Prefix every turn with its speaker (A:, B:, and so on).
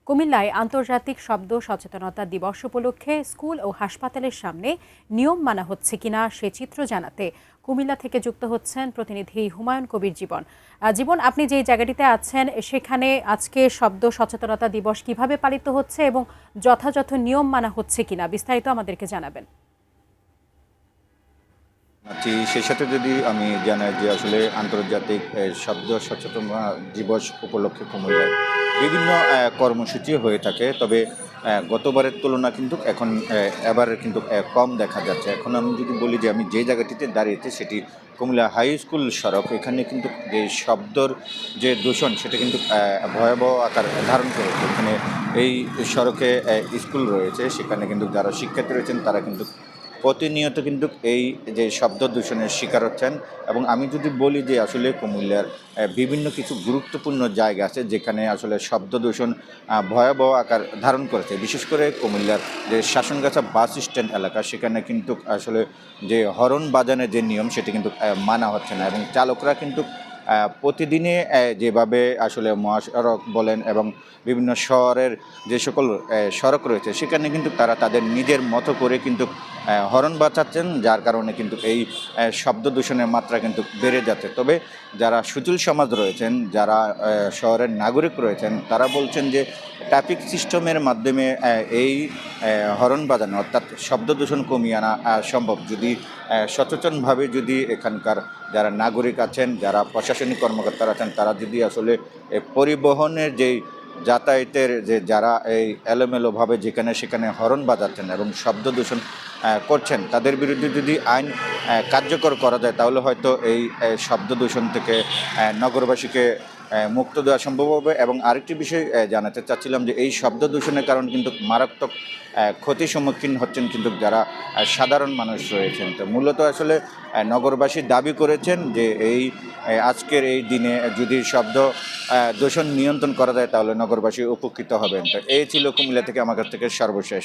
A: কুমিল্লায় আন্তর্জাতিক শব্দ সচেতনতা দিবস উপলক্ষে স্কুল ও হাসপাতালের সামনে নিয়ম মানা হচ্ছে কিনা সে চিত্র জানাতে কুমিল্লা থেকে যুক্ত হচ্ছেন প্রতিনিধি হুমায়ুন কবির জীবন। জীবন, আপনি যেই জায়গাটিতে আছেন সেখানে আজকে শব্দ সচেতনতা দিবস কিভাবে পালিত হচ্ছে এবং যথাযথ নিয়ম মানা হচ্ছে কিনা বিস্তারিত আমাদেরকে জানাবেন।
B: সেই সাথে যদি আমি জানাই যে আসলে আন্তর্জাতিক শব্দ সচেতনতা দিবস উপলক্ষে কুমিল্লায় বিভিন্ন কর্মসূচি হয়ে থাকে, তবে গতবারের তুলনা কিন্তু এখন এবার কিন্তু কম দেখা যাচ্ছে। এখন আমি যদি বলি যে আমি যে জায়গাটিতে দাঁড়িয়েছি সেটি কুমিল্লা হাই স্কুল সড়ক। এখানে কিন্তু যে শব্দর যে দূষণ সেটা কিন্তু ভয়াবহ আকার ধারণ করেছে। এখানে এই সড়কে স্কুল রয়েছে, সেখানে কিন্তু যারা শিক্ষার্থী রয়েছেন তারা কিন্তু প্রতিনিয়ত কিন্তু এই যে শব্দ দূষণের শিকার হচ্ছেন। এবং আমি যদি বলি যে আসলে কুমিল্লার বিভিন্ন কিছু গুরুত্বপূর্ণ জায়গা আছে যেখানে আসলে শব্দ দূষণ ভয়াবহ আকার ধারণ করেছে। বিশেষ করে কুমিল্লার যে শাসনগাছা বাস স্ট্যান্ড এলাকা, সেখানে কিন্তু আসলে যে হরন বাজানোর যে নিয়ম সেটি কিন্তু মানা হচ্ছে না, এবং চালকরা কিন্তু প্রতিদিনে যেভাবে আসলে মহাসড়ক বলেন এবং বিভিন্ন শহরের যে সকল সড়ক রয়েছে সেখানে কিন্তু তারা তাদের নিজের মতো করে কিন্তু হরন বাজাচ্ছেন, যার কারণে কিন্তু এই শব্দ দূষণের মাত্রা কিন্তু বেড়ে যাচ্ছে। তবে যারা সুজল সমাজ রয়েছেন, যারা শহরের নাগরিক রয়েছেন, তারা বলছেন যে ট্রাফিক সিস্টেমের মাধ্যমে এই হরন বাজানো অর্থাৎ শব্দ দূষণ কমিয়ে আনা সম্ভব, যদি সচেতনভাবে যদি এখানকার যারা নাগরিক আছেন, যারা প্রশাসনিক কর্মকর্তারা আছেন, তারা যদি আসলে পরিবহনের যেই যাতায়াতের যে যারা এই এলোমেলোভাবে যেখানে সেখানে হরন বাজাচ্ছেন এবং শব্দ দূষণ করছেন, তাদের বিরুদ্ধে যদি আইন কার্যকর করা যায় তাহলে হয়তো এই শব্দ দূষণ থেকে নগরবাসীকে মুক্ত দেওয়া সম্ভব হবে। এবং আরেকটি বিষয় জানাতে চাচ্ছিলাম যে এই শব্দ দূষণের কারণে কিন্তু মারাত্মক ক্ষতির সম্মুখীন হচ্ছেন কিন্তু যারা সাধারণ মানুষ রয়েছেন। তো মূলত আসলে নগরবাসী দাবি করেছেন যে এই আজকের এই দিনে যদি শব্দ দূষণ নিয়ন্ত্রণ করা যায় তাহলে নগরবাসী উপকৃত হবেন। তো এই ছিল কুমিল্লা থেকে আমার কাছ থেকে সর্বশেষ।